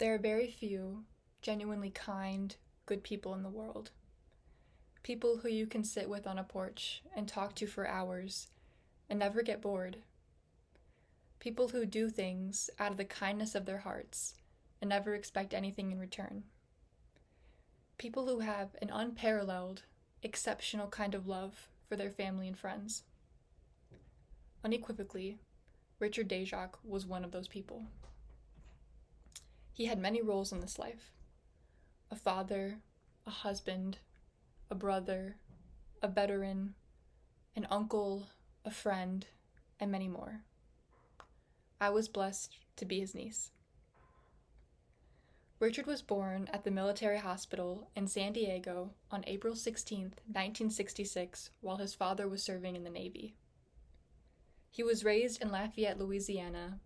There are very few genuinely kind, good people in the world. People who you can sit with on a porch and talk to for hours and never get bored. People who do things out of the kindness of their hearts and never expect anything in return. People who have an unparalleled, exceptional kind of love for their family and friends. Unequivocally, Richard Dejac was one of those people. He had many roles in this life: a father, a husband, a brother, a veteran, an uncle, a friend, and many more. I was blessed to be his niece. Richard was born at the military hospital in San Diego on April 16, 1966, while his father was serving in the Navy. He was raised in Lafayette, Louisiana,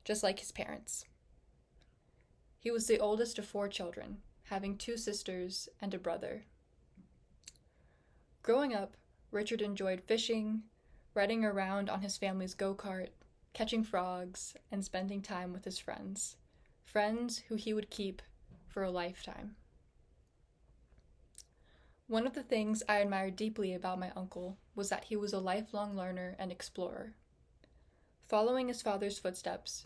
just like his parents. He was the oldest of 4 children, having 2 sisters and a brother. Growing up, Richard enjoyed fishing, riding around on his family's go-kart, catching frogs, and spending time with his friends who he would keep for a lifetime. One of the things I admired deeply about my uncle was that he was a lifelong learner and explorer. Following his father's footsteps,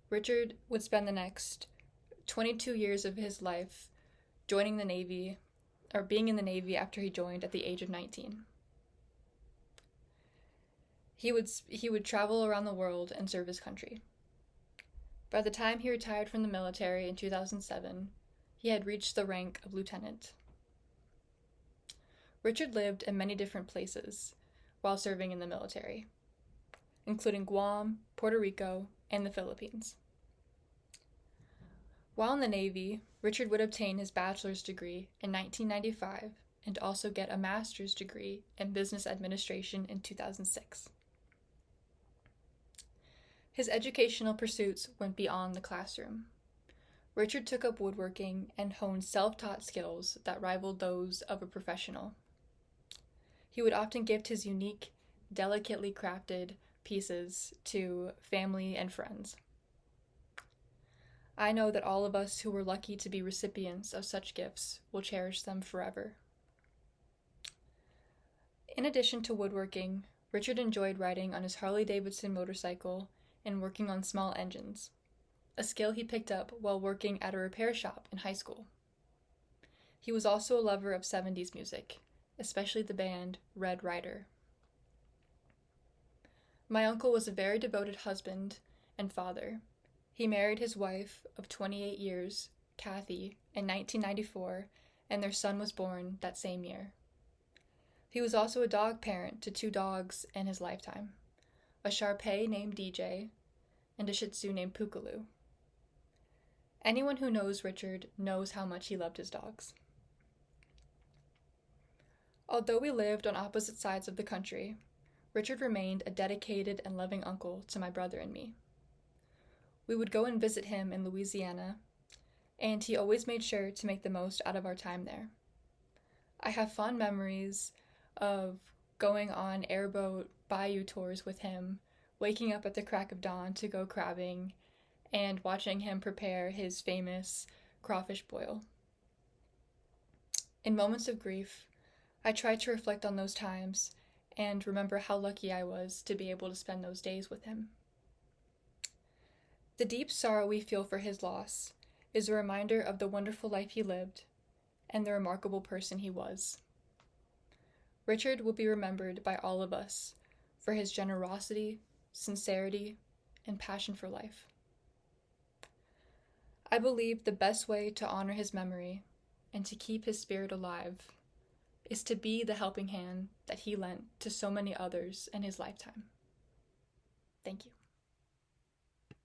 Richard would spend the next 22 years of his life being in the Navy after he joined at the age of 19. He would travel around the world and serve his country. By the time he retired from the military in 2007, he had reached the rank of lieutenant. Richard lived in many different places while serving in the military, including Guam, Puerto Rico, and the Philippines. While in the Navy, Richard would obtain his bachelor's degree in 1995 and also get a master's degree in business administration in 2006. His educational pursuits went beyond the classroom. Richard took up woodworking and honed self-taught skills that rivaled those of a professional. He would often gift his unique, delicately crafted pieces to family and friends. I know that all of us who were lucky to be recipients of such gifts will cherish them forever. In addition to woodworking, Richard enjoyed riding on his Harley-Davidson motorcycle and working on small engines, a skill he picked up while working at a repair shop in high school. He was also a lover of 70s music, especially the band Red Ryder. My uncle was a very devoted husband and father. He married his wife of 28 years, Kathy, in 1994, and their son was born that same year. He was also a dog parent to 2 dogs in his lifetime, a Shar-Pei named DJ, and a Shih Tzu named Pookaloo. Anyone who knows Richard knows how much he loved his dogs. Although we lived on opposite sides of the country, Richard remained a dedicated and loving uncle to my brother and me. We would go and visit him in Louisiana, and he always made sure to make the most out of our time there. I have fond memories of going on airboat bayou tours with him, waking up at the crack of dawn to go crabbing, and watching him prepare his famous crawfish boil. In moments of grief, I try to reflect on those times and remember how lucky I was to be able to spend those days with him. The deep sorrow we feel for his loss is a reminder of the wonderful life he lived and the remarkable person he was. Richard will be remembered by all of us for his generosity, sincerity, and passion for life. I believe the best way to honor his memory and to keep his spirit alive is to be the helping hand that he lent to so many others in his lifetime. Thank you.